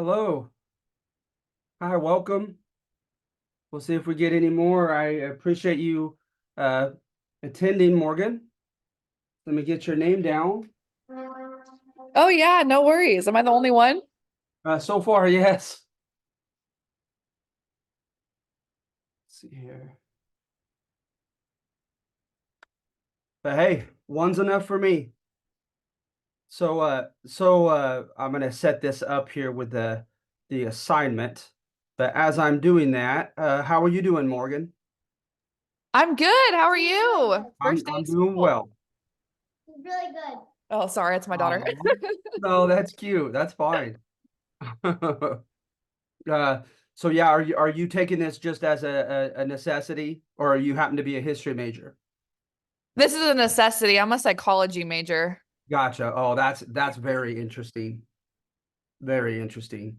Hello. Hi, welcome. We'll see if we get any more. I appreciate you uh, attending, Morgan. Let me get your name down. Oh yeah, no worries. Am I the only one? So far, yes. Let's see here. But hey, one's enough for me. So I'm gonna set this up here with the assignment. But as I'm doing that, how are you doing, Morgan? I'm good. How are you? I'm First day I'm of doing school. well. Really good. Oh, sorry, it's my daughter. No, that's cute. That's fine. Uh, so yeah, are you taking this just as a necessity, or you happen to be a history major? This is a necessity. I'm a psychology major. Gotcha. Oh, that's very interesting. Very interesting.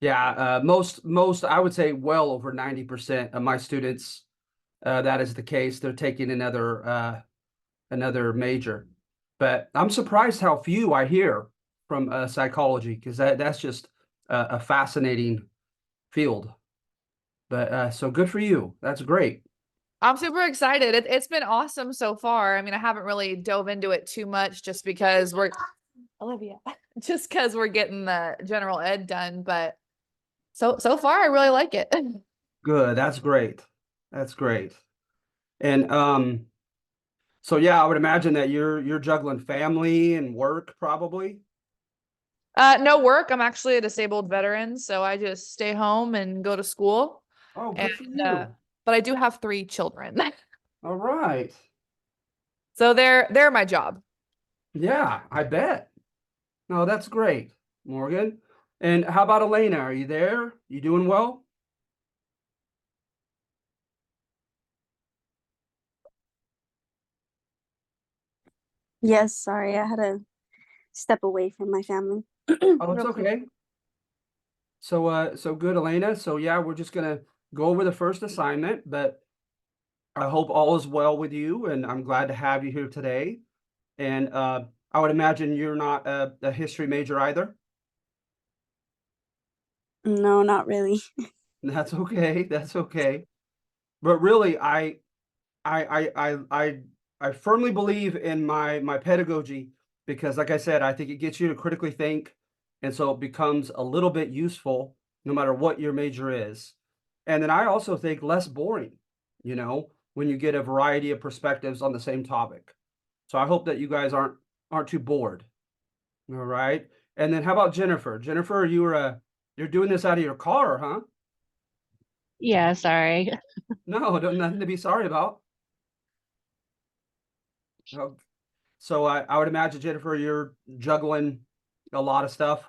Yeah, most I would say well over 90% of my students, that is the case. They're taking another major. But I'm surprised how few I hear from psychology, because that's just a fascinating field. But so good for you. That's great. I'm super excited. It's been awesome so far. I mean, I haven't really dove into it too much just because we're Olivia, just because we're getting the general ed done, but so far I really like it. Good. That's great. That's great. And so yeah, I would imagine that you're juggling family and work probably. No work. I'm actually a disabled veteran, so I just stay home and go to school. Oh, And good for uh, you. but I do have three children. All right. So they're my job. Yeah, I bet. No, that's great, Morgan. And how about Elena? Are you there? You doing well? Yes, sorry, I had to step away from my family Oh, it's real quick. okay. So good, Elena. So yeah, we're just gonna go over the first assignment, but I hope all is well with you, and I'm glad to have you here today. And I would imagine you're not a history major either. No, not really. That's okay. That's okay. But really, I I I I I firmly believe in my pedagogy because, like I said, I think it gets you to critically think, and so it becomes a little bit useful no matter what your major is. And then I also think less boring, when you get a variety of perspectives on the same topic. So I hope that you guys aren't too bored. All right. And then how about Jennifer? Jennifer, you're doing this out of your car, huh? Yeah, sorry. No, nothing to be sorry about. Oh, so I would imagine, Jennifer, you're juggling a lot of stuff.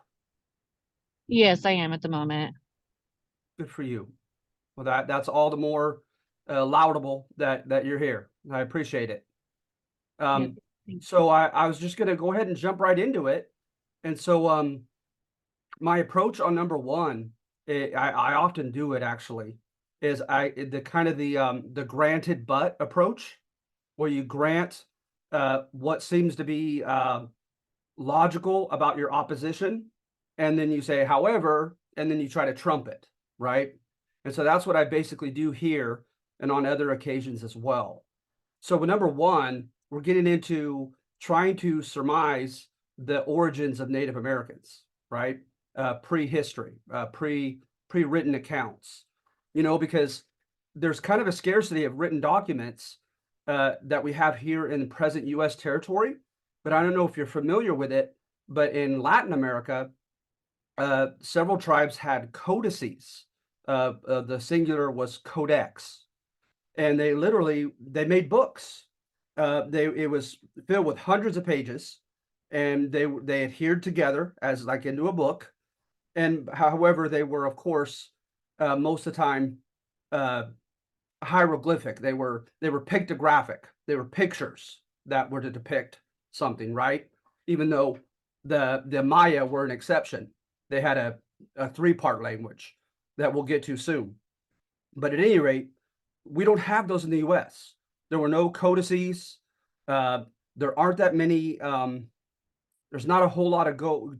Yes, I am at the moment. Good for you. Well, that's all the more laudable that you're here. I appreciate it. Yep. Um, so I was just gonna go ahead and jump right into it. And so my approach on number one, I often do it actually, is the kind of the granted but approach, where you grant what seems to be logical about your opposition, and then you say, however, and then you try to trump it, right? And so that's what I basically do here and on other occasions as well. So with number one, we're getting into trying to surmise the origins of Native Americans, right? Prehistory, pre-written accounts, because there's kind of a scarcity of written documents that we have here in the present U.S. territory. But I don't know if you're familiar with it, but in Latin America, several tribes had codices. The singular was codex, and they made books. It was filled with hundreds of pages, and they adhered together as like into a book. And however, they were, of course, most of the time uh, hieroglyphic. They were pictographic. They were pictures that were to depict something, right? Even though the Maya were an exception. They had a three-part language that we'll get to soon. But at any rate, we don't have those in the U.S. There were no codices. Uh, there aren't that many. There's not a whole lot to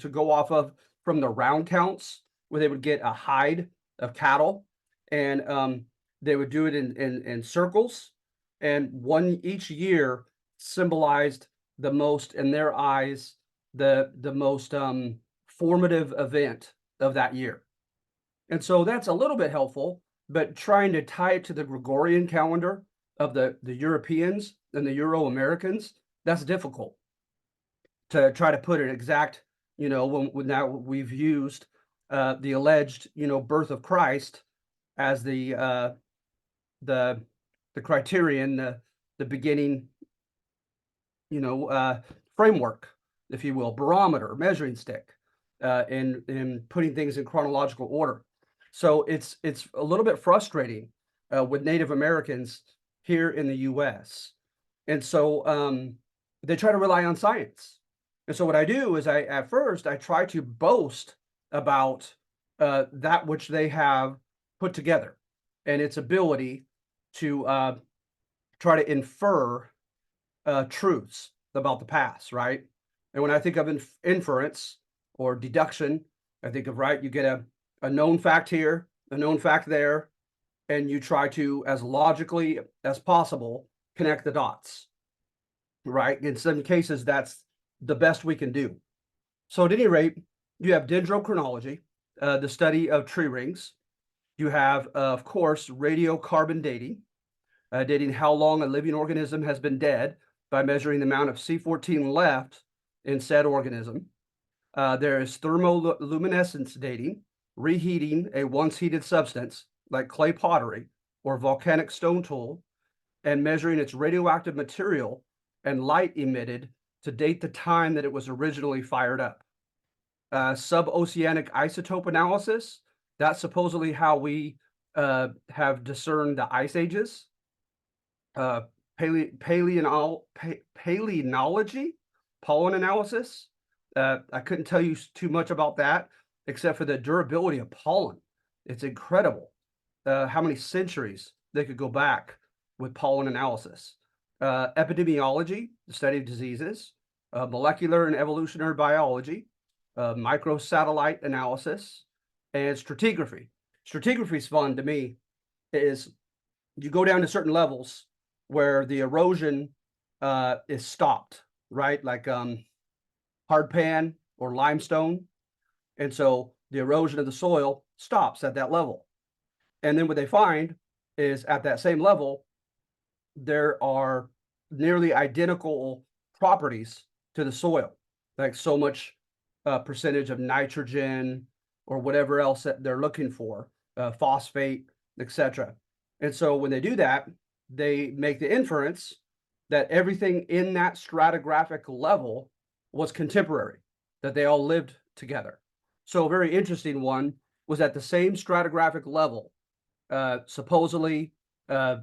go off of from the round counts where they would get a hide of cattle, and they would do it in circles, and one each year symbolized the most, in their eyes, the most formative event of that year. And so that's a little bit helpful, but trying to tie it to the Gregorian calendar of the Europeans and the Euro-Americans, that's difficult to try to put an exact, when now we've used the alleged, birth of Christ as the criterion, the beginning, framework, if you will, barometer, measuring stick, in putting things in chronological order. So it's a little bit frustrating with Native Americans here in the U.S. And so they try to rely on science. And so what I do is at first I try to boast about that which they have put together and its ability to try to infer truths about the past, right? And when I think of inference or deduction, I think of, right, you get a known fact here, a known fact there, and you try to, as logically as possible, connect the dots, right? In some cases, that's the best we can do. So at any rate, you have dendrochronology, the study of tree rings. You have, of course, radiocarbon dating, dating how long a living organism has been dead by measuring the amount of C14 left in said organism. There is thermoluminescence dating, reheating a once heated substance like clay pottery or volcanic stone tool, and measuring its radioactive material and light emitted to date the time that it was originally fired up. Suboceanic isotope analysis, that's supposedly how we have discerned the ice ages. Palynology, pollen analysis. I couldn't tell you too much about that, except for the durability of pollen. It's incredible how many centuries they could go back with pollen analysis. Epidemiology, the study of diseases. Molecular and evolutionary biology. Microsatellite analysis. And stratigraphy. Stratigraphy is fun to me. Is you go down to certain levels where the erosion is stopped, right? Like hardpan or limestone. And so the erosion of the soil stops at that level. And then what they find is at that same level, there are nearly identical properties to the soil, like so much percentage of nitrogen or whatever else that they're looking for, phosphate, etc. And so when they do that, they make the inference that everything in that stratigraphic level was contemporary, that they all lived together. So a very interesting one was at the same stratigraphic level, supposedly the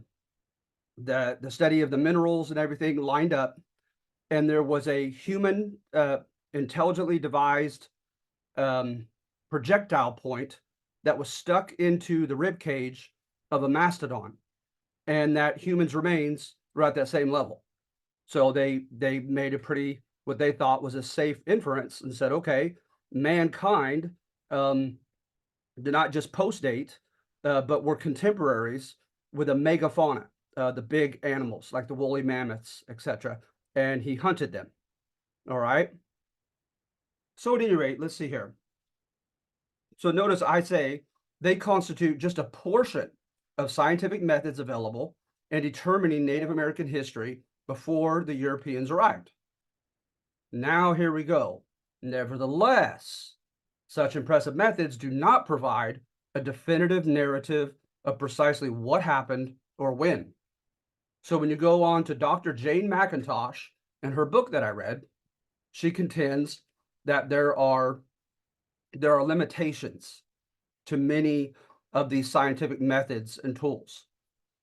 study of the minerals and everything lined up, and there was a human intelligently devised projectile point that was stuck into the rib cage of a mastodon, and that humans' remains were at that same level. So they made a pretty, what they thought was a safe inference, and said, okay, mankind did not just post-date, but were contemporaries with a megafauna, the big animals like the woolly mammoths, etc. And he hunted them. All right. So at any rate, let's see here. So notice I say they constitute just a portion of scientific methods available in determining Native American history before the Europeans arrived. Now here we go. Nevertheless, such impressive methods do not provide a definitive narrative of precisely what happened or when. So when you go on to Dr. Jane McIntosh and her book that I read, she contends that there are limitations to many of these scientific methods and tools.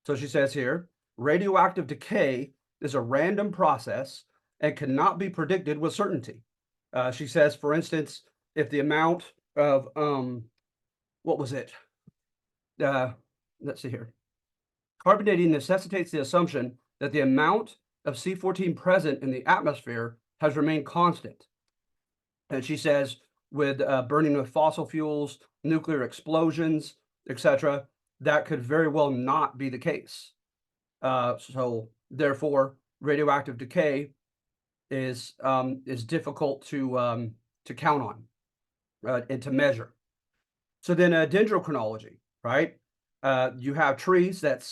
So she says here, radioactive decay is a random process and cannot be predicted with certainty. She says, for instance, if the amount of, what was it? Let's see here. Carbon dating necessitates the assumption that the amount of C14 present in the atmosphere has remained constant. And she says, with burning of fossil fuels, nuclear explosions, etc., that could very well not be the case. So therefore, radioactive decay is difficult to count on and to measure. So then dendrochronology, right? You have trees that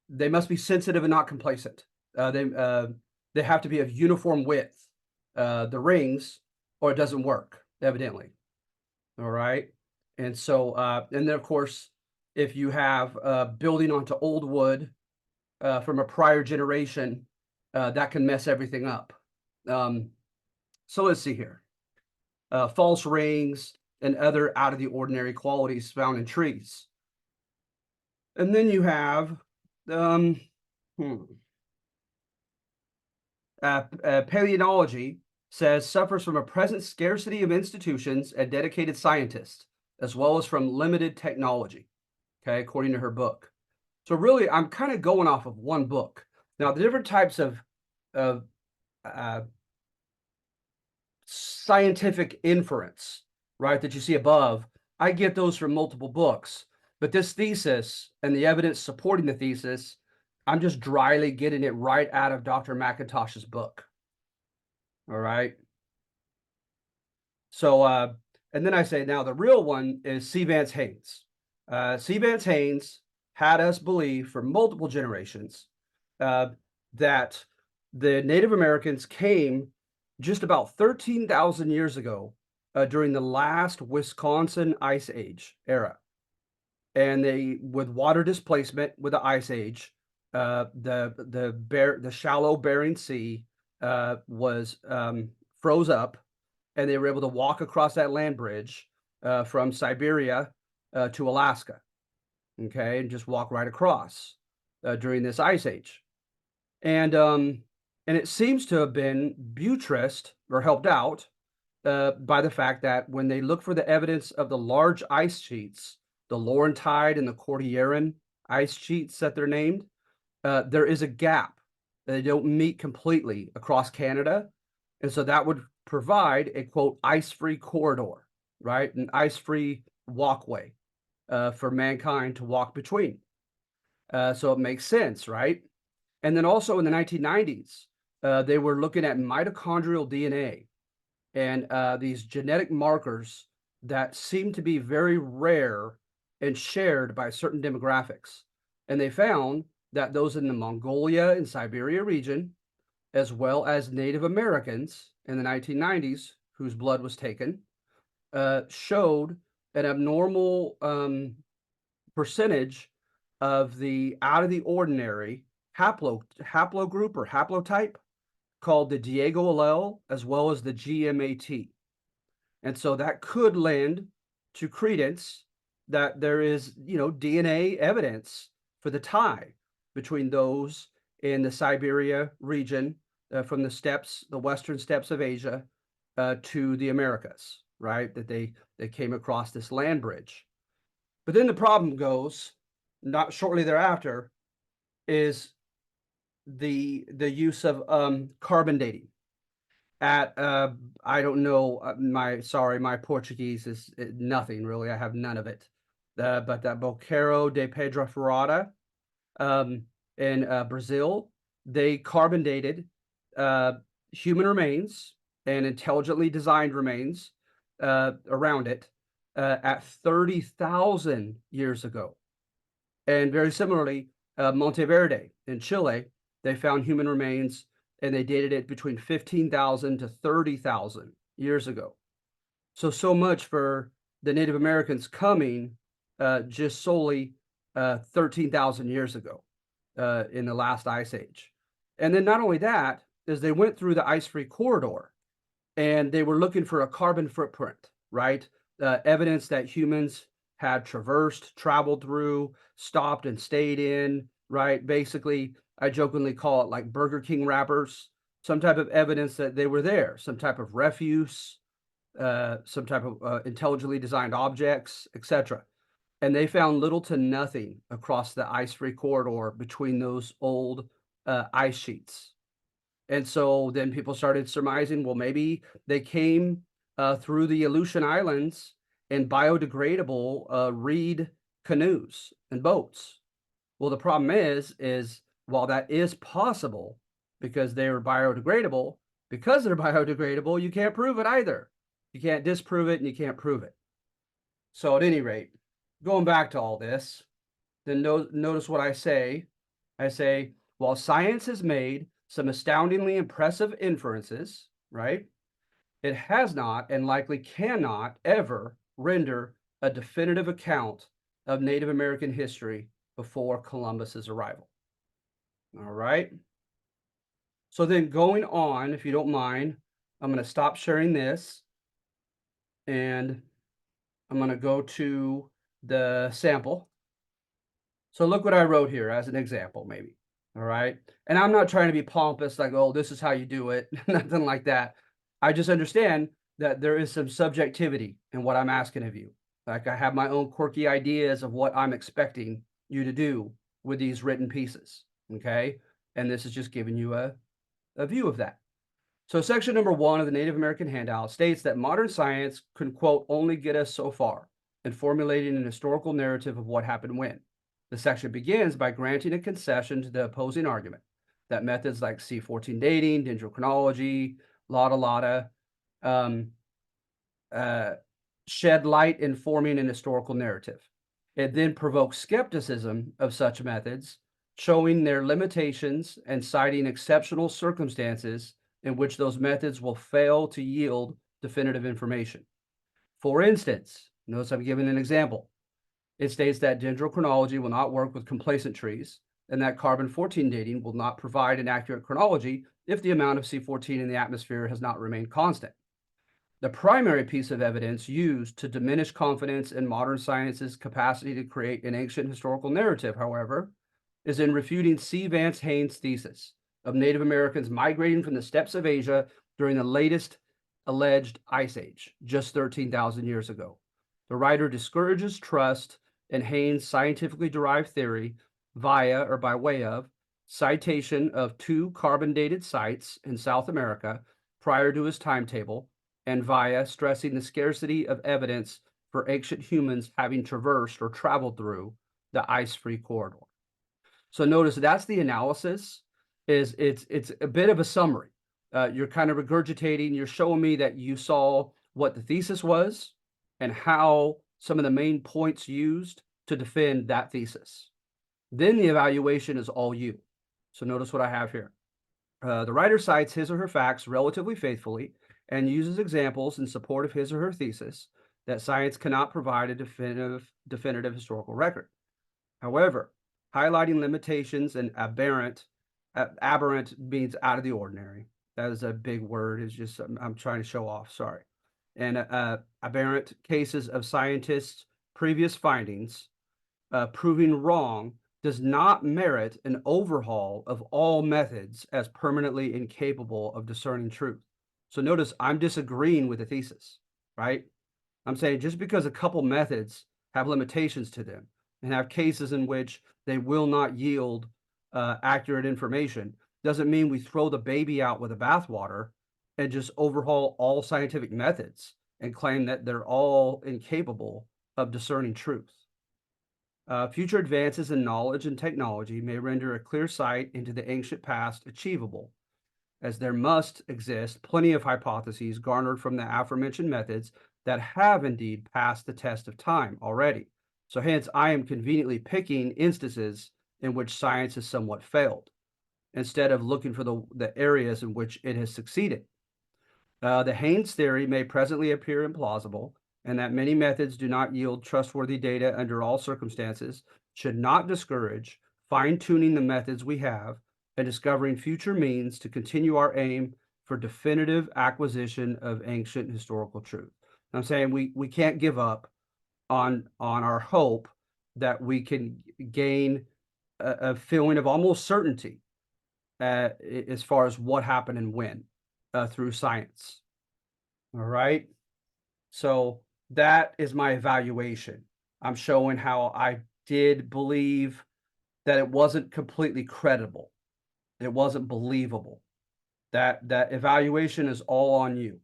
they must be sensitive and not complacent. They have to be of uniform width, the rings, or it doesn't work, evidently. All right. And so, and then of course, if you have building onto old wood from a prior generation, that can mess everything up. So let's see here. False rings and other out of the ordinary qualities found in trees. And then you have paleontology says suffers from a present scarcity of institutions and dedicated scientists, as well as from limited technology, okay, according to her book. So really, I'm kind of going off of one book. Now, the different types of scientific inference, right, that you see above, I get those from multiple books. But this thesis and the evidence supporting the thesis, I'm just dryly getting it right out of Dr. McIntosh's book. All right. So, and then I say, now the real one is C. Vance Haynes. C. Vance Haynes had us believe for multiple generations that the Native Americans came just about 13,000 years ago during the last Wisconsin Ice Age era. And they, with water displacement with the Ice Age, the shallow Bering Sea was froze up, and they were able to walk across that land bridge from Siberia to Alaska, okay, and just walk right across during this Ice Age. And it seems to have been buttressed or helped out by the fact that when they look for the evidence of the large ice sheets, the Laurentide and the Cordilleran ice sheets that they're named, there is a gap. They don't meet completely across Canada. And so that would provide a, quote, ice-free corridor, right? An ice-free walkway for mankind to walk between. So it makes sense, right? And then also in the 1990s, they were looking at mitochondrial DNA and these genetic markers that seem to be very rare and shared by certain demographics. And they found that those in the Mongolia and Siberia region, as well as Native Americans in the 1990s, whose blood was taken, showed an abnormal percentage of the out of the ordinary haplogroup or haplotype called the Diego allele, as well as the GMAT. And so that could lend to credence that there is, DNA evidence for the tie between those in the Siberia region from the steppes, the western steppes of Asia to the Americas, right? That they came across this land bridge. But then the problem goes, not shortly thereafter, is the use of carbon dating. At I don't know, my Portuguese is nothing really. I have none of it. But that Boqueiro de Pedra Furada in Brazil, they carbon dated human remains and intelligently designed remains around it at 30,000 years ago. And very similarly, Monteverde in Chile, they found human remains and they dated it between 15,000 to 30,000 years ago. So much for the Native Americans coming just solely 13,000 years ago in the last ice age. And then not only that, is they went through the ice-free corridor and they were looking for a carbon footprint, right? Evidence that humans had traveled through, stopped and stayed in, right? Basically, I jokingly call it like Burger King wrappers, some type of evidence that they were there, some type of refuse, some type of intelligently designed objects, etc. And they found little to nothing across the ice-free corridor between those old ice sheets. And so then people started surmising, well, maybe they came through the Aleutian Islands in biodegradable reed canoes and boats. Well, the problem is while that is possible because they are biodegradable, because they're biodegradable, you can't prove it either. You can't disprove it and you can't prove it. So at any rate, going back to all this, then notice what I say. I say, while science has made some astoundingly impressive inferences, right? It has not and likely cannot ever render a definitive account of Native American history before Columbus's arrival. All right. So then going on, if you don't mind, I'm going to stop sharing this and I'm going to go to the sample. So look what I wrote here as an example, maybe. All right. And I'm not trying to be pompous, like, oh, this is how you do it. Nothing like that. I just understand that there is some subjectivity in what I'm asking of you. Like I have my own quirky ideas of what I'm expecting you to do with these written pieces. Okay. And this is just giving you a view of that. So section number 1 of the Native American handout states that modern science can, quote, only get us so far in formulating an historical narrative of what happened when. The section begins by granting a concession to the opposing argument that methods like C14 dating, dendrochronology, Lotta, shed light in forming an historical narrative. It then provokes skepticism of such methods, showing their limitations and citing exceptional circumstances in which those methods will fail to yield definitive information. For instance, notice I'm giving an example. It states that dendrochronology will not work with complacent trees and that carbon-14 dating will not provide an accurate chronology if the amount of C14 in the atmosphere has not remained constant. The primary piece of evidence used to diminish confidence in modern science's capacity to create an ancient historical narrative, however, is in refuting C. Vance Haynes' thesis of Native Americans migrating from the steppes of Asia during the latest alleged ice age, just 13,000 years ago. The writer discourages trust in Haynes' scientifically derived theory via or by way of citation of 2 carbon-dated sites in South America prior to his timetable, and via stressing the scarcity of evidence for ancient humans having traversed or traveled through the ice-free corridor. So notice that's the analysis. It's a bit of a summary. You're kind of regurgitating. You're showing me that you saw what the thesis was and how some of the main points used to defend that thesis. Then the evaluation is all you. So notice what I have here. The writer cites his or her facts relatively faithfully and uses examples in support of his or her thesis that science cannot provide a definitive historical record. However, highlighting limitations and aberrant means out of the ordinary. That is a big word. It's just, I'm trying to show off, sorry. And aberrant cases of scientists' previous findings proving wrong does not merit an overhaul of all methods as permanently incapable of discerning truth. So notice I'm disagreeing with the thesis, right? I'm saying just because a couple methods have limitations to them and have cases in which they will not yield accurate information doesn't mean we throw the baby out with the bathwater and just overhaul all scientific methods and claim that they're all incapable of discerning truth. Future advances in knowledge and technology may render a clear sight into the ancient past achievable, as there must exist plenty of hypotheses garnered from the aforementioned methods that have indeed passed the test of time already. So hence, I am conveniently picking instances in which science has somewhat failed, instead of looking for the areas in which it has succeeded. The Haynes theory may presently appear implausible, and that many methods do not yield trustworthy data under all circumstances should not discourage fine-tuning the methods we have and discovering future means to continue our aim for definitive acquisition of ancient historical truth. I'm saying we can't give up on our hope that we can gain a feeling of almost certainty as far as what happened and when through science. All right. So that is my evaluation. I'm showing how I did believe that it wasn't completely credible. It wasn't believable. That evaluation is all on you.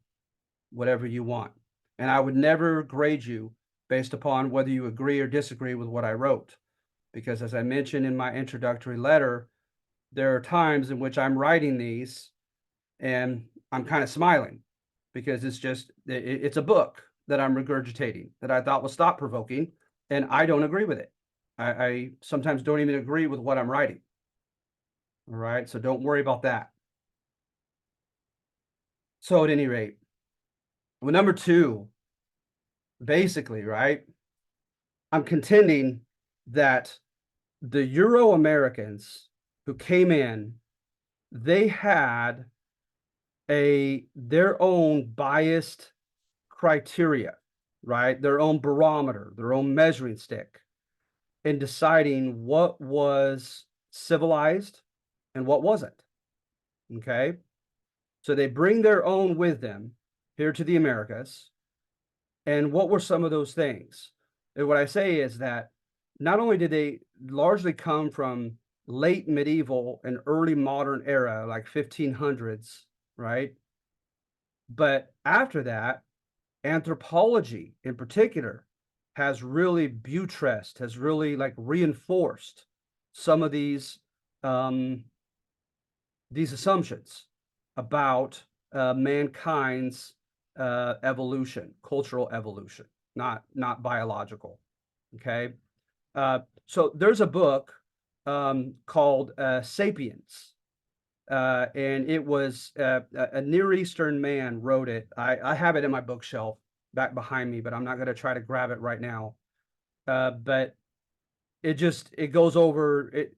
whatever you want. And I would never grade you based upon whether you agree or disagree with what I wrote. Because as I mentioned in my introductory letter, there are times in which I'm writing these and I'm kind of smiling because it's a book that I'm regurgitating that I thought was thought provoking, and I don't agree with it. I sometimes don't even agree with what I'm writing. All right, so don't worry about that. So at any rate, well, number two, basically, right, I'm contending that the Euro Americans who came in, they had their own biased criteria, right? Their own barometer, their own measuring stick in deciding what was civilized and what wasn't. Okay. So they bring their own with them here to the Americas. And what were some of those things? And what I say is that not only did they largely come from late medieval and early modern era, like 1500s, right? But after that, anthropology in particular has really buttressed, has really like reinforced some of these assumptions about mankind's evolution, cultural evolution, not biological. Okay, so there's a book called *Sapiens*. And it was a Near Eastern man wrote it. I have it in my bookshelf back behind me, but I'm not going to try to grab it right now. But it goes over it.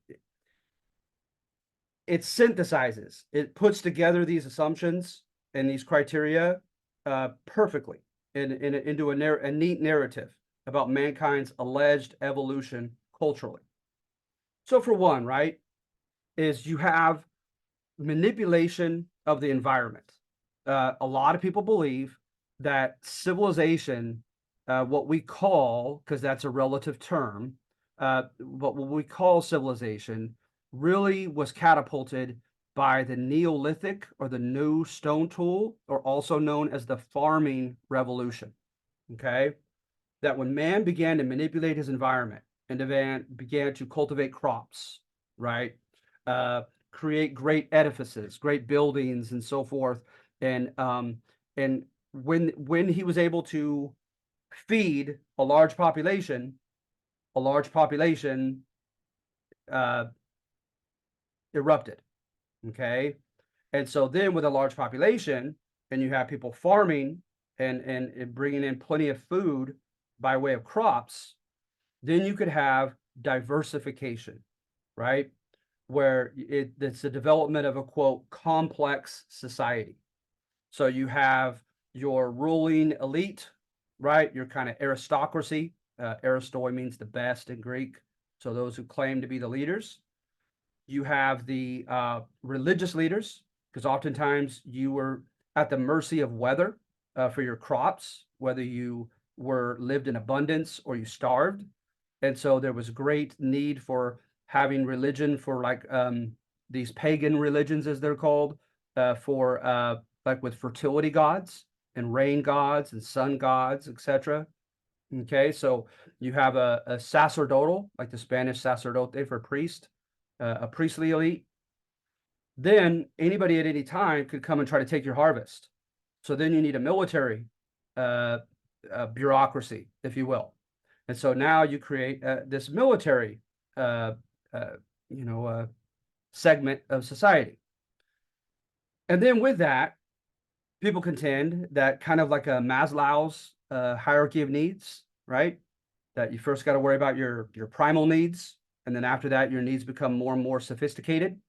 It synthesizes. It puts together these assumptions and these criteria perfectly into a neat narrative about mankind's alleged evolution culturally. So for one, right, is you have manipulation of the environment. A lot of people believe that civilization, what we call, because that's a relative term, but what we call civilization really was catapulted by the Neolithic or the New Stone Tool, or also known as the farming revolution. Okay. That when man began to manipulate his environment and began to cultivate crops, right? Create great edifices, great buildings, and so forth. And when he was able to feed a large population erupted. Okay, and so then with a large population, and you have people farming and bringing in plenty of food by way of crops, then you could have diversification, right? Where it's the development of a quote complex society. So you have your ruling elite, right? Your kind of aristocracy. Aristoi means the best in Greek. So those who claim to be the leaders. You have the religious leaders, because oftentimes you were at the mercy of weather for your crops, whether you lived in abundance or you starved. And so there was great need for having religion for like these pagan religions, as they're called, for like with fertility gods and rain gods and sun gods, etc. Okay, so you have a sacerdotal, like the Spanish sacerdote for priest, a priestly elite. Then anybody at any time could come and try to take your harvest. So then you need a military bureaucracy, if you will. And so now you create this military, segment of society. And then with that, people contend that kind of like a Maslow's hierarchy of needs, right? That you first got to worry about your primal needs, and then after that, your needs become more and more sophisticated.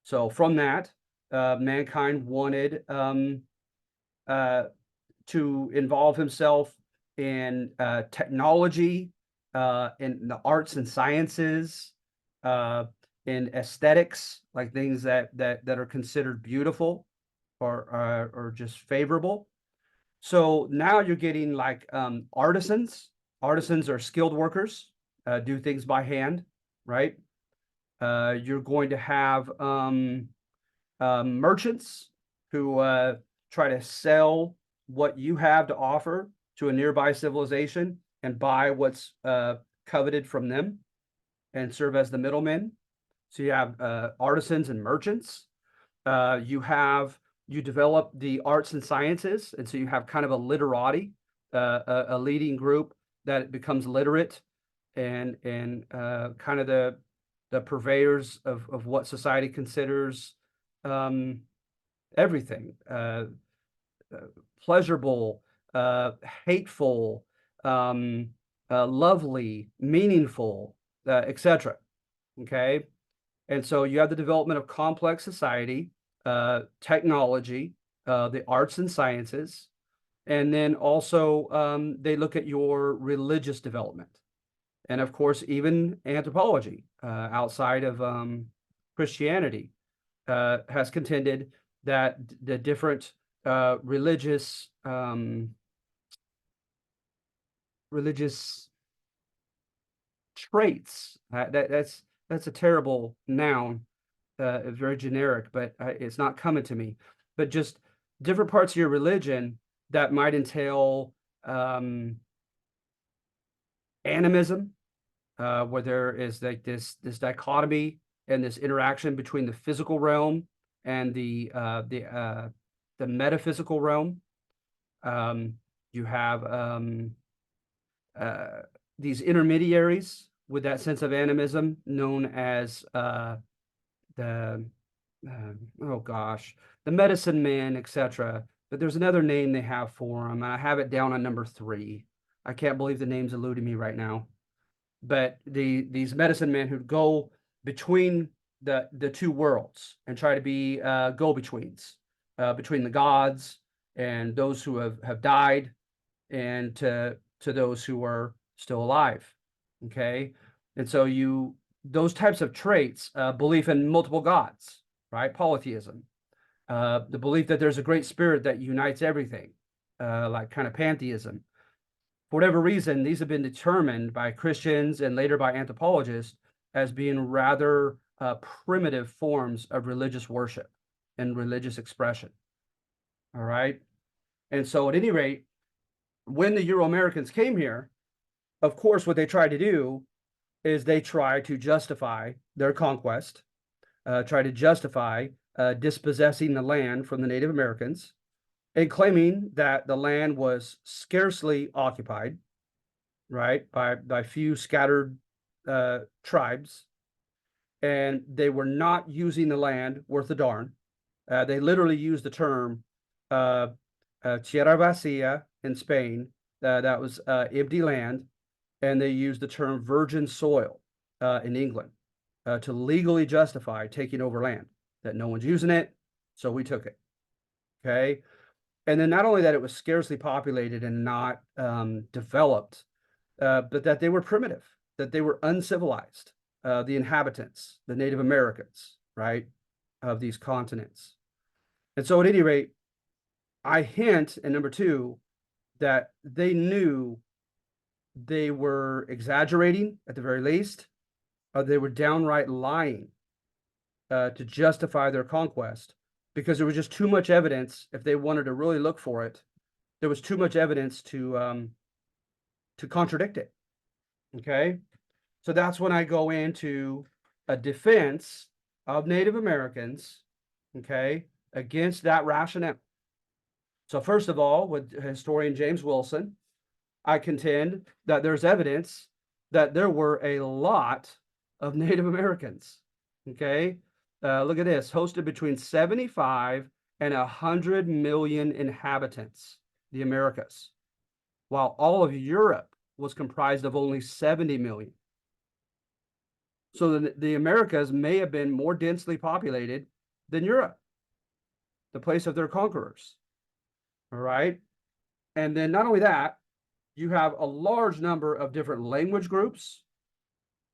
So from that, mankind wanted to involve himself in technology, in the arts and sciences, in aesthetics, like things that are considered beautiful or just favorable. So now you're getting like artisans. Artisans are skilled workers, do things by hand, right? You're going to have merchants who try to sell what you have to offer to a nearby civilization and buy what's coveted from them and serve as the middlemen. So you have artisans and merchants. You develop the arts and sciences, and so you have kind of a literati, a leading group that becomes literate and kind of the purveyors of what society considers everything pleasurable, hateful, lovely, meaningful, etc. Okay. And so you have the development of complex society, technology, the arts and sciences, and then also they look at your religious development. And of course, even anthropology outside of Christianity has contended that the different religious traits, that's a terrible noun, very generic, but it's not coming to me. But just different parts of your religion that might entail animism, where there is like this dichotomy and this interaction between the physical realm and the metaphysical realm. You have these intermediaries with that sense of animism known as the medicine man, etc. But there's another name they have for them, and I have it down on number 3. I can't believe the name's eluding me right now. But these medicine men who go between the two worlds and try to be go-betweens between the gods and those who have died, and to those who are still alive. Okay, and so those types of traits, belief in multiple gods, right? Polytheism, the belief that there's a great spirit that unites everything, like kind of pantheism. For whatever reason, these have been determined by Christians and later by anthropologists as being rather primitive forms of religious worship and religious expression. All right. And so at any rate, when the Euro-Americans came here, of course, what they tried to do is they tried to justify their conquest, try to justify dispossessing the land from the Native Americans, and claiming that the land was scarcely occupied, right, by few scattered tribes, and they were not using the land worth a darn. They literally used the term tierra vacía in Spain, that was empty land, and they used the term virgin soil in England to legally justify taking over land, that no one's using it, so we took it. Okay. And then not only that it was scarcely populated and not developed, but that they were primitive, that they were uncivilized, the inhabitants, the Native Americans, right, of these continents. And so at any rate, I hint in number 2 that they knew they were exaggerating at the very least, or they were downright lying to justify their conquest, because there was just too much evidence. If they wanted to really look for it, there was too much evidence to contradict it. Okay, so that's when I go into a defense of Native Americans, okay, against that rationale. So first of all, with historian James Wilson, I contend that there's evidence that there were a lot of Native Americans. Okay, look at this, hosted between 75 and 100 million inhabitants, the Americas, while all of Europe was comprised of only 70 million. So the Americas may have been more densely populated than Europe, the place of their conquerors. All right. And then not only that, you have a large number of different language groups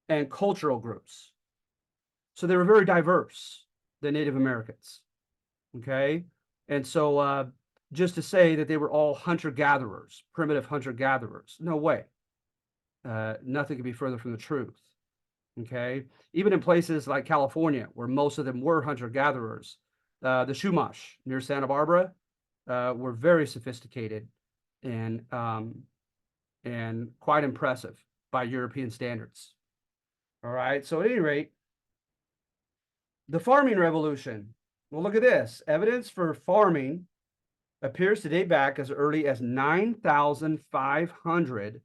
and cultural groups. So they were very diverse, the Native Americans. Okay. And so just to say that they were all hunter-gatherers, primitive hunter-gatherers, no way. Nothing could be further from the truth. Okay. Even in places like California, where most of them were hunter-gatherers, the Chumash near Santa Barbara, were very sophisticated and quite impressive by European standards. All right, so at any rate, the farming revolution. Well, look at this. Evidence for farming appears to date back as early as 9,500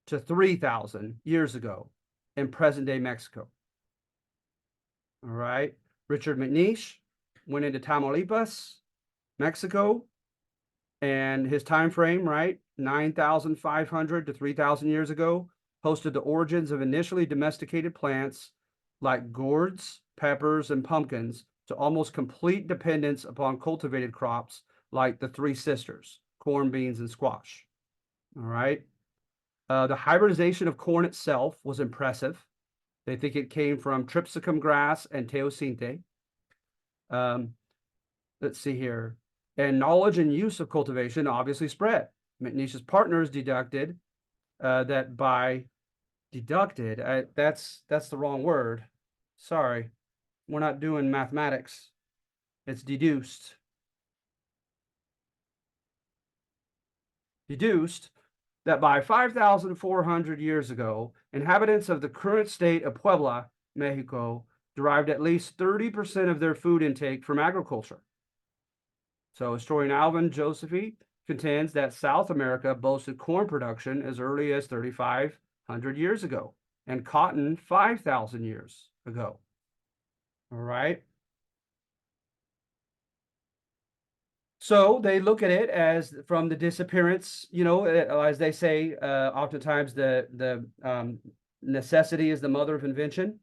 to 3,000 years ago in present-day Mexico. All right, Richard McNeish went into Tamaulipas, Mexico, and his time frame, right, 9,500 to 3,000 years ago, posted the origins of initially domesticated plants like gourds, peppers, and pumpkins to almost complete dependence upon cultivated crops like the Three Sisters, corn, beans, and squash. All right. The hybridization of corn itself was impressive. They think it came from Tripsicum grass and teosinte. Let's see here. And knowledge and use of cultivation obviously spread. McNeish's partners deducted that by that's the wrong word. Sorry, we're not doing mathematics. It's deduced. Deduced that by 5,400 years ago, inhabitants of the current state of Puebla, Mexico, derived at least 30% of their food intake from agriculture. So historian Alvin Josephy contends that South America boasted corn production as early as 3,500 years ago and cotton 5,000 years ago. All right. So they look at it as from the disappearance, you know, as they say, oftentimes the necessity is the mother of invention.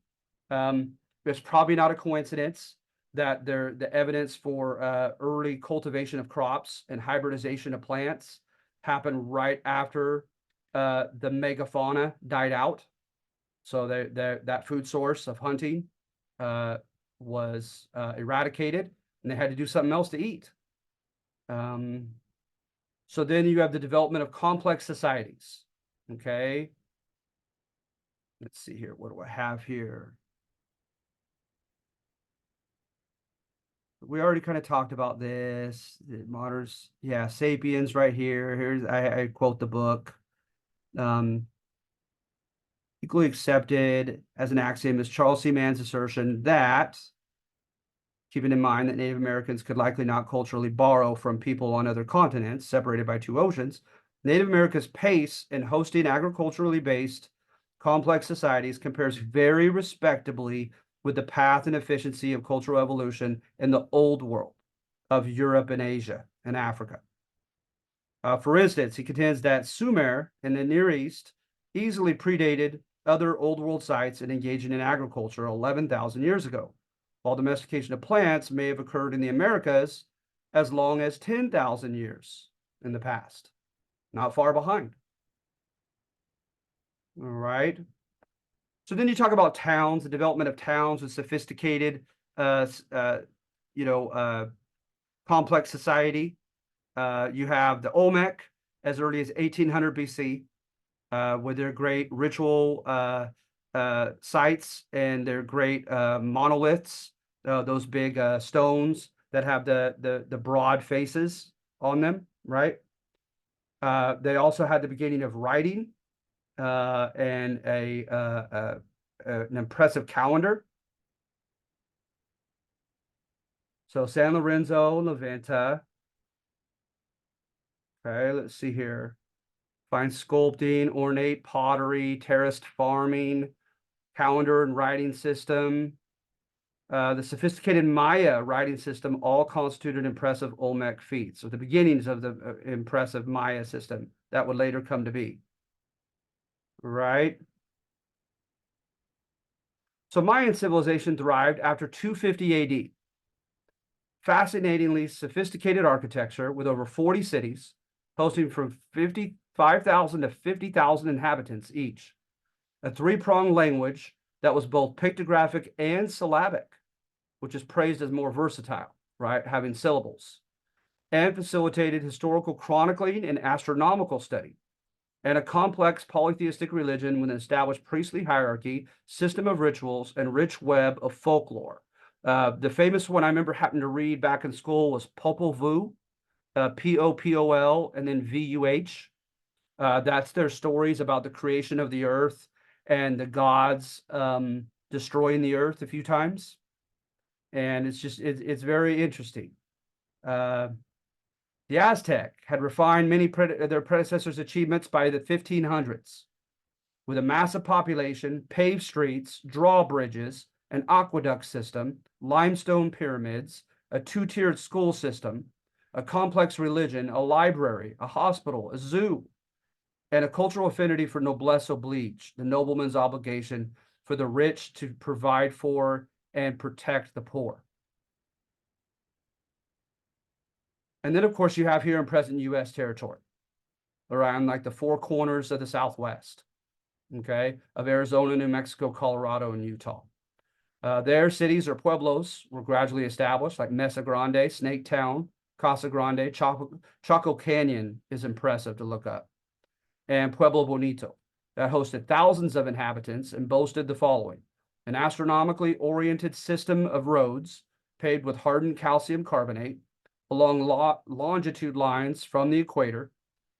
It's probably not a coincidence that the evidence for early cultivation of crops and hybridization of plants happened right after the megafauna died out. So that food source of hunting was eradicated, and they had to do something else to eat. So then you have the development of complex societies. Okay. Let's see here. What do I have here? We already kind of talked about this. The moderns, yeah, Sapiens right here. Here's I quote the book. Equally accepted as an axiom is Charles C. Mann's assertion that, keeping in mind that Native Americans could likely not culturally borrow from people on other continents separated by two oceans, Native America's pace in hosting agriculturally based complex societies compares very respectably with the path and efficiency of cultural evolution in the old world of Europe and Asia and Africa. For instance, he contends that Sumer in the Near East easily predated other old world sites in engaging in agriculture 11,000 years ago, while domestication of plants may have occurred in the Americas as long as 10,000 years in the past. Not far behind. All right. So then you talk about towns, the development of towns with sophisticated, complex society. You have the Olmec as early as 1800 BC, with their great ritual sites and their great monoliths, those big stones that have the broad faces on them, right? They also had the beginning of writing and an impressive calendar. So San Lorenzo, La Venta. Okay, let's see here. Fine sculpting, ornate pottery, terraced farming, calendar and writing system. The sophisticated Maya writing system all constituted impressive Olmec feats. So the beginnings of the impressive Maya system that would later come to be. Right? So Mayan civilization thrived after 250 AD. Fascinatingly sophisticated architecture with over 40 cities, hosting from 55,000 to 50,000 inhabitants each. A three-pronged language that was both pictographic and syllabic, which is praised as more versatile, right? Having syllables. And facilitated historical chronicling and astronomical study. And a complex polytheistic religion with an established priestly hierarchy, system of rituals, and rich web of folklore. The famous one I remember happening to read back in school was Popol Vuh. Popol, and then VUH. That's their stories about the creation of the earth and the gods destroying the earth a few times. And it's very interesting. The Aztec had refined many their predecessors' achievements by the 1500s. With a massive population, paved streets, drawbridges, an aqueduct system, limestone pyramids, a two-tiered school system, a complex religion, a library, a hospital, a zoo, and a cultural affinity for noblesse oblige, the nobleman's obligation for the rich to provide for and protect the poor. And then, of course, you have here in present U.S. territory, around like the four corners of the Southwest, okay, of Arizona, New Mexico, Colorado, and Utah. Their cities or pueblos were gradually established, like Mesa Grande, Snake Town, Casa Grande, Chaco Canyon is impressive to look up, and Pueblo Bonito, that hosted thousands of inhabitants and boasted the following: an astronomically oriented system of roads paved with hardened calcium carbonate along longitude lines from the equator,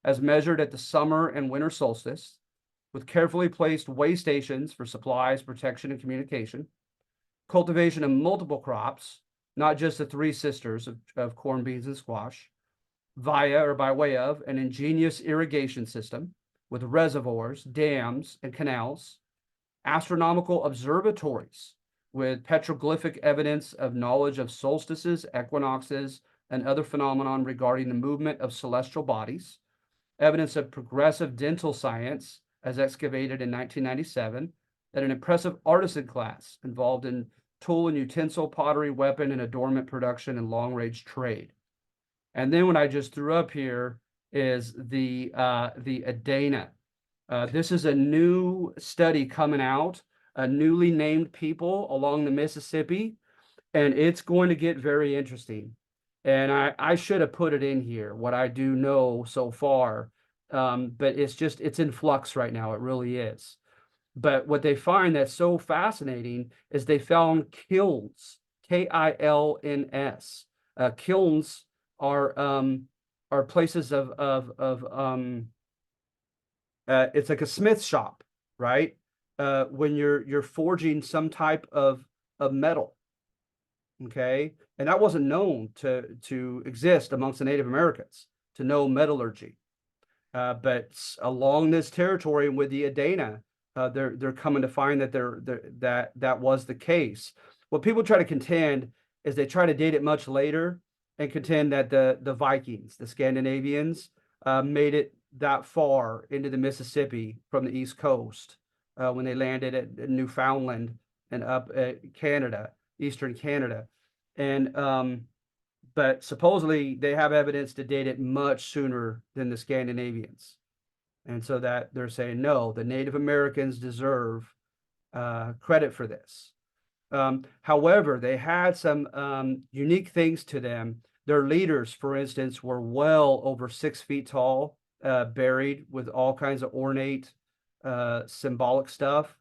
as measured at the summer and winter solstice, with carefully placed way stations for supplies, protection, and communication, cultivation of multiple crops, not just the three sisters of corn, beans, and squash, via or by way of an ingenious irrigation system with reservoirs, dams, and canals, astronomical observatories with petroglyphic evidence of knowledge of solstices, equinoxes, and other phenomenon regarding the movement of celestial bodies, evidence of progressive dental science as excavated in 1997, and an impressive artisan class involved in tool and utensil, pottery, weapon, and adornment production and long-range trade. And then what I just threw up here is the Adena. This is a new study coming out, a newly named people along the Mississippi, and it's going to get very interesting. And I should have put it in here, what I do know so far, but it's in flux right now. It really is. But what they find that's so fascinating is they found kilns, K-I-L-N-S. Kilns are places it's like a smith shop, right? When you're forging some type of metal, okay? And that wasn't known to exist amongst the Native Americans, to know metallurgy. But along this territory with the Adena, they're coming to find that that was the case. What people try to contend is they try to date it much later and contend that the Vikings, the Scandinavians, made it that far into the Mississippi from the East Coast when they landed at Newfoundland and up at Canada, Eastern Canada. And but supposedly they have evidence to date it much sooner than the Scandinavians. And so that they're saying, no, the Native Americans deserve credit for this. However, they had some unique things to them. Their leaders, for instance, were well over 6 feet tall, buried with all kinds of ornate symbolic stuff.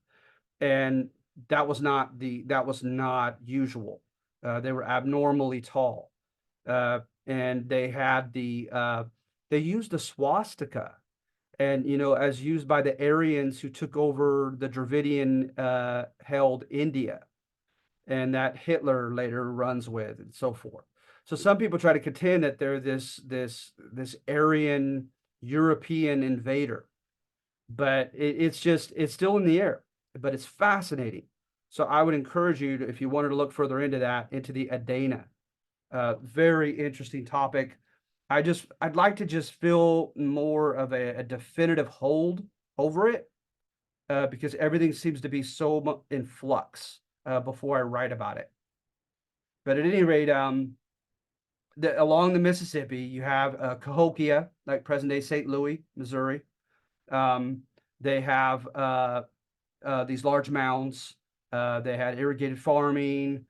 And that was not usual. They were abnormally tall. And they had they used the swastika, and as used by the Aryans who took over the Dravidian held India, and that Hitler later runs with, and so forth. So some people try to contend that they're this Aryan European invader, but it's still in the air, but it's fascinating. So I would encourage you to, if you wanted to look further into that, into the Adena. Very interesting topic. I'd like to just feel more of a definitive hold over it, because everything seems to be so in flux before I write about it. But at any rate, along the Mississippi, you have Cahokia, like present-day St. Louis, Missouri. They have these large mounds. They had irrigated farming,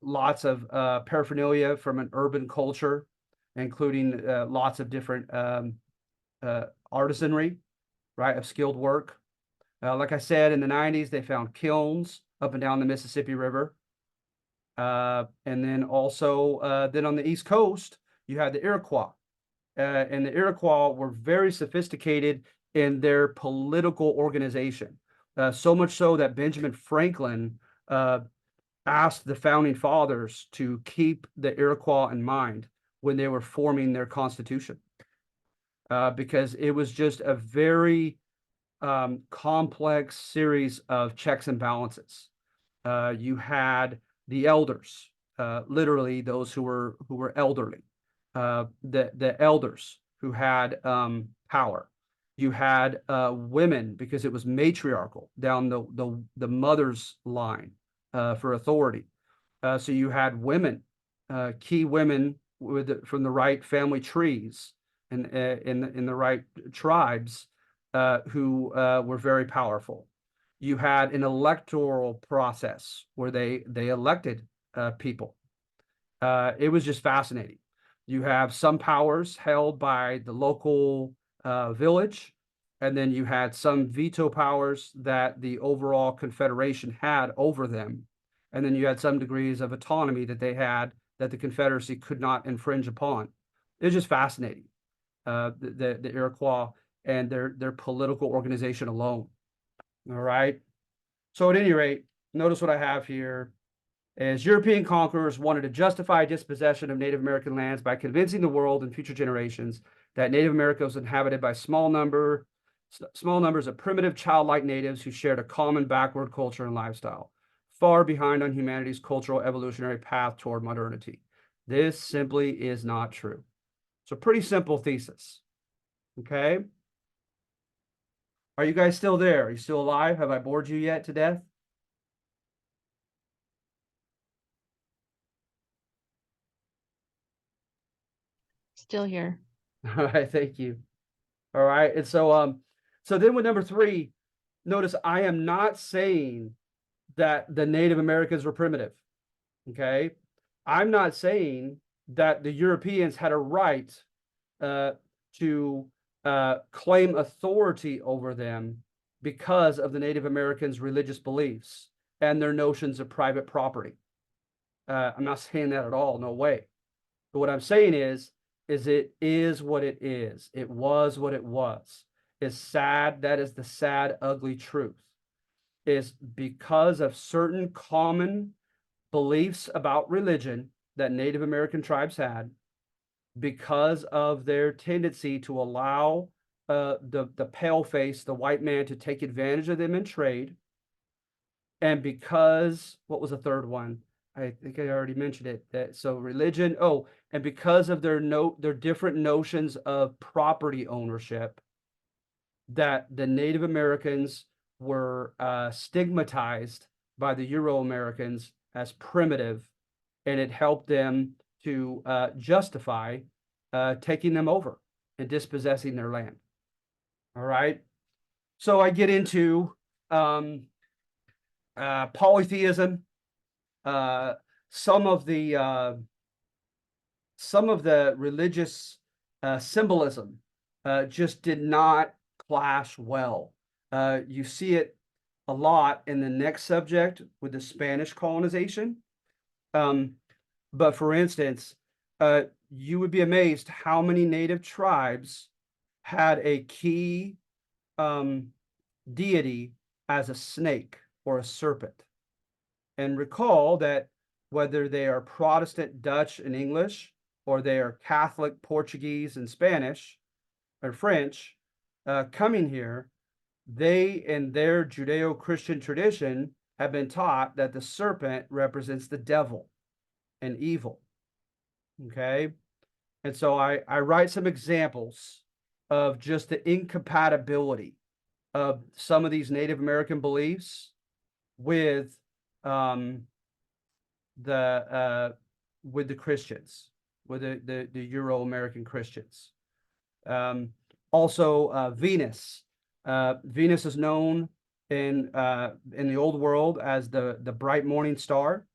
lots of paraphernalia from an urban culture, including lots of different artisanry, right, of skilled work. Like I said, in the 90s, they found kilns up and down the Mississippi River. And then also, then on the East Coast, you had the Iroquois. And the Iroquois were very sophisticated in their political organization. So much so that Benjamin Franklin asked the founding fathers to keep the Iroquois in mind when they were forming their constitution, because it was just a very complex series of checks and balances. You had the elders, literally those who were elderly, the elders who had power. You had women, because it was matriarchal down the mother's line for authority. So you had women, key women from the right family trees and in the right tribes who were very powerful. You had an electoral process where they elected people. It was just fascinating. You have some powers held by the local village, and then you had some veto powers that the overall confederation had over them. And then you had some degrees of autonomy that they had that the Confederacy could not infringe upon. It was just fascinating, the Iroquois and their political organization alone. All right. So at any rate, notice what I have here. As European conquerors wanted to justify dispossession of Native American lands by convincing the world and future generations that Native America was inhabited by small numbers of primitive childlike natives who shared a common backward culture and lifestyle, far behind on humanity's cultural evolutionary path toward modernity. This simply is not true. It's a pretty simple thesis. Okay. Are you guys still there? Are you still alive? Have I bored you yet to death? Still here. All right, thank you. All right, and so then with number 3, notice I am not saying that the Native Americans were primitive. Okay, I'm not saying that the Europeans had a right to claim authority over them because of the Native Americans' religious beliefs and their notions of private property. I'm not saying that at all, no way. But what I'm saying is it is what it is. It was what it was. It's sad. That is the sad, ugly truth. Is because of certain common beliefs about religion that Native American tribes had, because of their tendency to allow the paleface, the white man, to take advantage of them in trade, and because, what was the third one? I think I already mentioned it. So religion, and because of their different notions of property ownership, that the Native Americans were stigmatized by the Euro-Americans as primitive, and it helped them to justify taking them over and dispossessing their land. All right. So I get into polytheism. Some of the religious symbolism just did not clash well. You see it a lot in the next subject with the Spanish colonization. But for instance, you would be amazed how many native tribes had a key deity as a snake or a serpent. And recall that whether they are Protestant Dutch and English, or they are Catholic Portuguese and Spanish or French coming here, they in their Judeo-Christian tradition have been taught that the serpent represents the devil and evil. Okay. And so I write some examples of just the incompatibility of some of these Native American beliefs with the Christians, with the Euro-American Christians. Also, Venus. Venus is known in the old world as the bright morning star,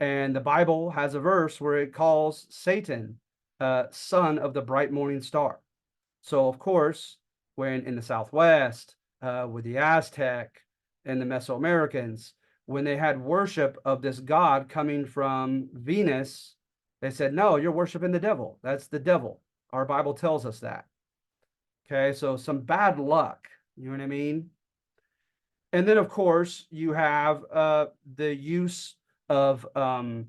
and the Bible has a verse where it calls Satan son of the bright morning star. So of course, when in the Southwest, with the Aztec and the Mesoamericans, when they had worship of this god coming from Venus, They said, no, you're worshiping the devil. That's the devil. Our Bible tells us that. Okay, so some bad luck. You know what I mean? And then, of course, you have the use of the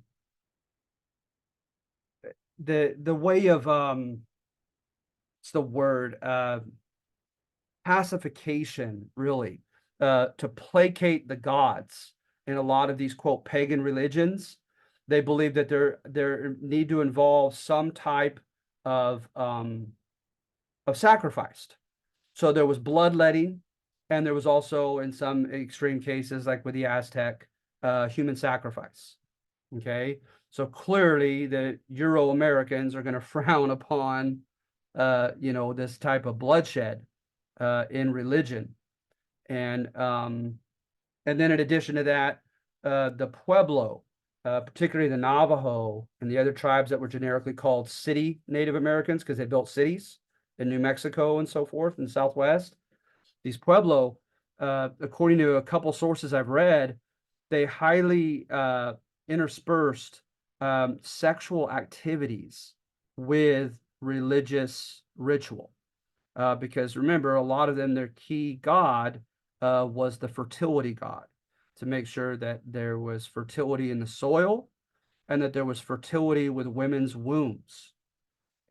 way of what's the word, pacification, really, to placate the gods in a lot of these quote pagan religions. They believe that there need to involve some type of sacrifice. So there was bloodletting, and there was also, in some extreme cases, like with the Aztec, human sacrifice. Okay, so clearly the Euro Americans are going to frown upon, this type of bloodshed in religion, and then in addition to that, the Pueblo, particularly the Navajo and the other tribes that were generically called city Native Americans because they built cities in New Mexico and so forth in the Southwest. These Pueblo, according to a couple sources I've read, they highly interspersed sexual activities with religious ritual. Because remember, a lot of them, their key god was the fertility god, to make sure that there was fertility in the soil and that there was fertility with women's wombs.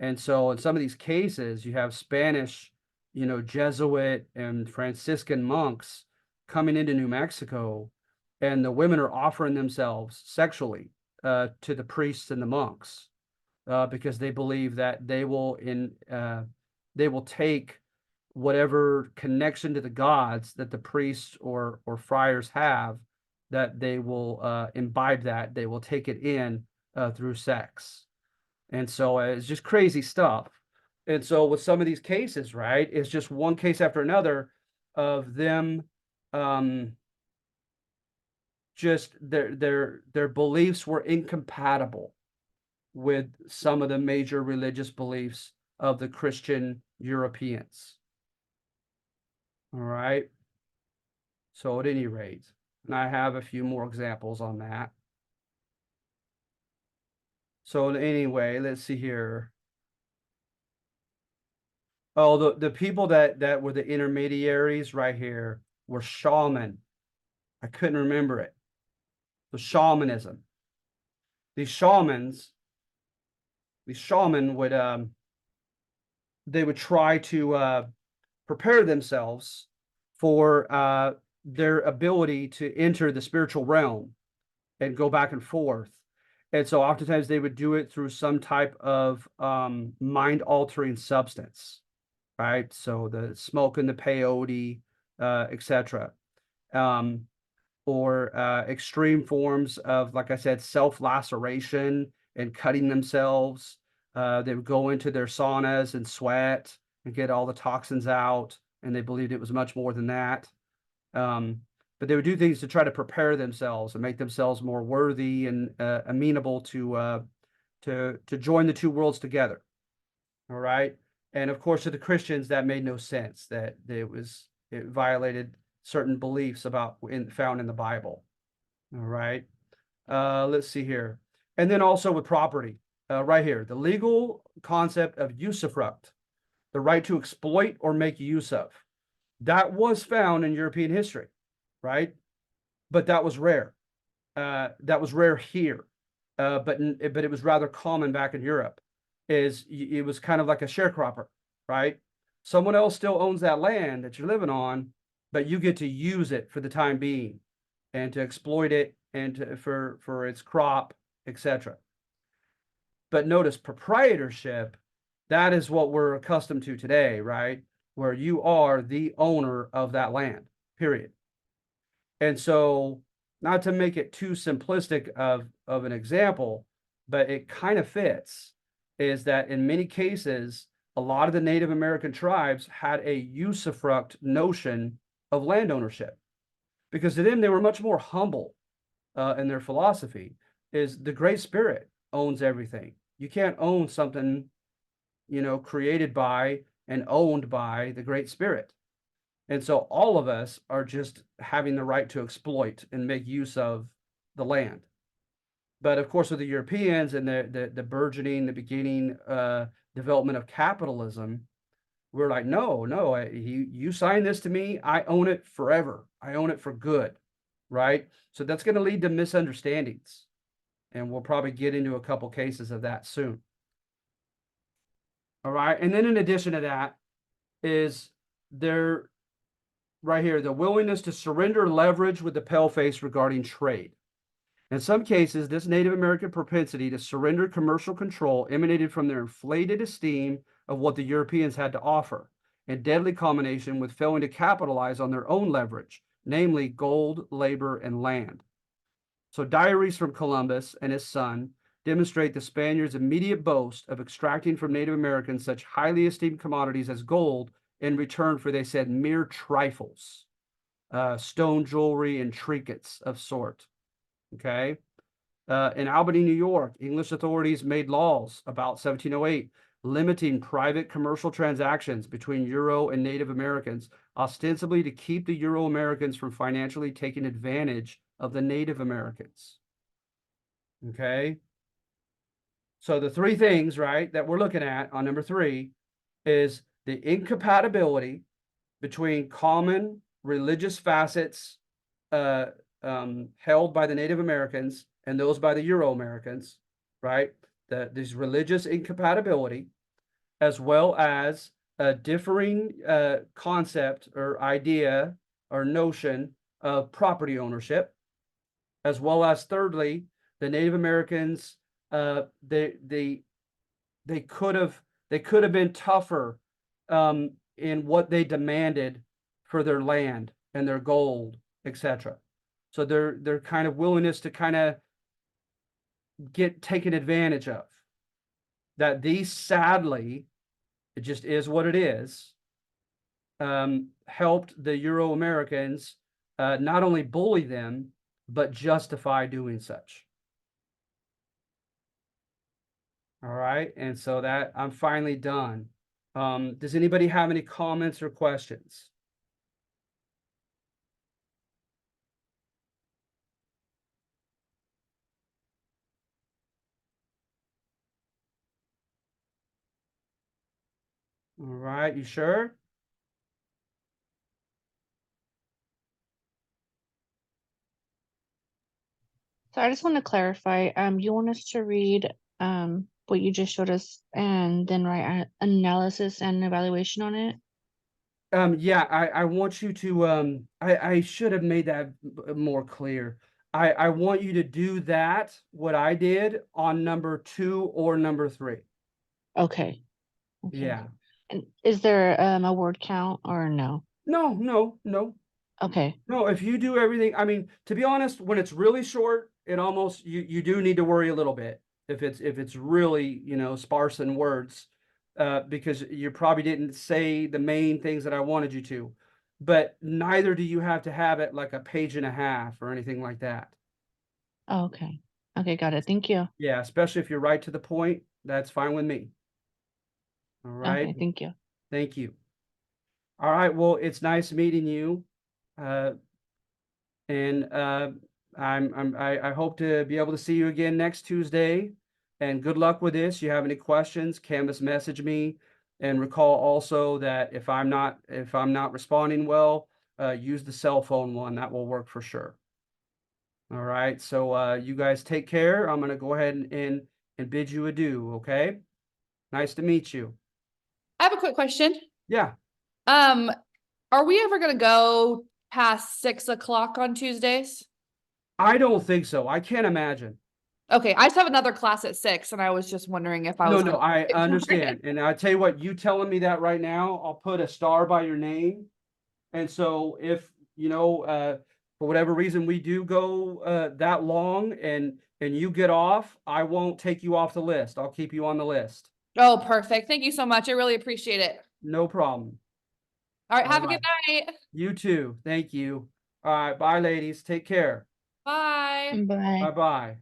And so in some of these cases, you have Spanish, Jesuit and Franciscan monks coming into New Mexico, and the women are offering themselves sexually to the priests and the monks because they believe that they will take whatever connection to the gods that the priests or friars have, that they will imbibe that, they will take it in through sex. And so it's just crazy stuff. And so with some of these cases, right, it's just one case after another of them just their beliefs were incompatible with some of the major religious beliefs of the Christian Europeans. All right. So at any rate, and I have a few more examples on that. So anyway, let's see here. Oh, the people that were the intermediaries right here were shaman. I couldn't remember it. The shamanism. These shaman would they would try to prepare themselves for their ability to enter the spiritual realm and go back and forth. And so oftentimes they would do it through some type of mind-altering substance, right? So the smoke and the peyote, etc. Or extreme forms of, like I said, self-laceration and cutting themselves. They would go into their saunas and sweat and get all the toxins out, and they believed it was much more than that. But they would do things to try to prepare themselves and make themselves more worthy and amenable to join the two worlds together. All right. And of course, to the Christians, that made no sense, that it violated certain beliefs found in the Bible. All right. Let's see here. And then also with property, right here, the legal concept of usufruct, the right to exploit or make use of. That was found in European history, right? But that was rare. That was rare here, but it was rather common back in Europe. It was kind of like a sharecropper, right? Someone else still owns that land that you're living on, but you get to use it for the time being, and to exploit it, and for its crop, etc. But notice proprietorship, that is what we're accustomed to today, right? Where you are the owner of that land, period. And so, not to make it too simplistic of an example, but it kind of fits, is that in many cases, a lot of the Native American tribes had a usufruct notion of land ownership, because to them, they were much more humble in their philosophy, is the Great Spirit owns everything. You can't own something, created by and owned by the Great Spirit. And so all of us are just having the right to exploit and make use of the land. But of course, with the Europeans and the burgeoning, the beginning development of capitalism, we're like, no, you sign this to me, I own it forever. I own it for good, right? So that's going to lead to misunderstandings. And we'll probably get into a couple cases of that soon. All right. And then in addition to that is there right here, the willingness to surrender leverage with the paleface regarding trade. In some cases, this Native American propensity to surrender commercial control emanated from their inflated esteem of what the Europeans had to offer, in deadly combination with failing to capitalize on their own leverage, namely gold, labor, and land. So diaries from Columbus and his son demonstrate the Spaniards' immediate boast of extracting from Native Americans such highly esteemed commodities as gold in return for, they said, mere trifles, stone jewelry and trinkets of sort. Okay. In Albany, New York, English authorities made laws about 1708 limiting private commercial transactions between Euro and Native Americans, ostensibly to keep the Euro Americans from financially taking advantage of the Native Americans. Okay. So the three things, right, that we're looking at on number 3 is the incompatibility between common religious facets held by the Native Americans and those by the Euro Americans, right? This religious incompatibility, as well as a differing concept or idea or notion of property ownership, as well as thirdly, the Native Americans, they could have been tougher in what they demanded for their land and their gold, etc. So their kind of willingness to kind of get taken advantage of. That these, sadly, it just is what it is, helped the Euro Americans not only bully them, but justify doing such. All right, and so that I'm finally done. Does anybody have any comments or questions? All right, you sure? So I just want to clarify, you want us to read what you just showed us and then write an analysis and evaluation on it? Yeah, I want you to I should have made that more clear. I want you to do that, what I did, on number 2 or number 3. Okay. Yeah. And is there a word count or no? No. Okay. No, if you do everything, I mean, to be honest, when it's really short, it almost you do need to worry a little bit if it's really, sparse in words, because you probably didn't say the main things that I wanted you to. But neither do you have to have it like a page and a half or anything like that. Oh, okay. Okay, got it. Thank you. Yeah, especially if you're right to the point, that's fine with me. All right. Okay, thank you. Thank you. All right. Well, it's nice meeting you. And I hope to be able to see you again next Tuesday. And good luck with this. You have any questions, Canvas message me. And recall also that if I'm not responding well, use the cell phone one. That will work for sure. All right. So you guys take care. I'm gonna go ahead and bid you adieu. Okay. Nice to meet you. I have a quick question. Yeah. Are we ever gonna go past 6 o'clock on Tuesdays? I don't think so. I can't imagine. Okay, I just have another class at 6 and I was just wondering if I was. No, I understand. And I tell you what, you telling me that right now, I'll put a star by your name. And so if, for whatever reason we do go that long and you get off, I won't take you off the list. I'll keep you on the list. Oh, perfect. Thank you so much. I really appreciate it. No problem. All right, have a All good night. You too. Thank you. All right, bye ladies. Take care. Bye. Bye. Bye-bye.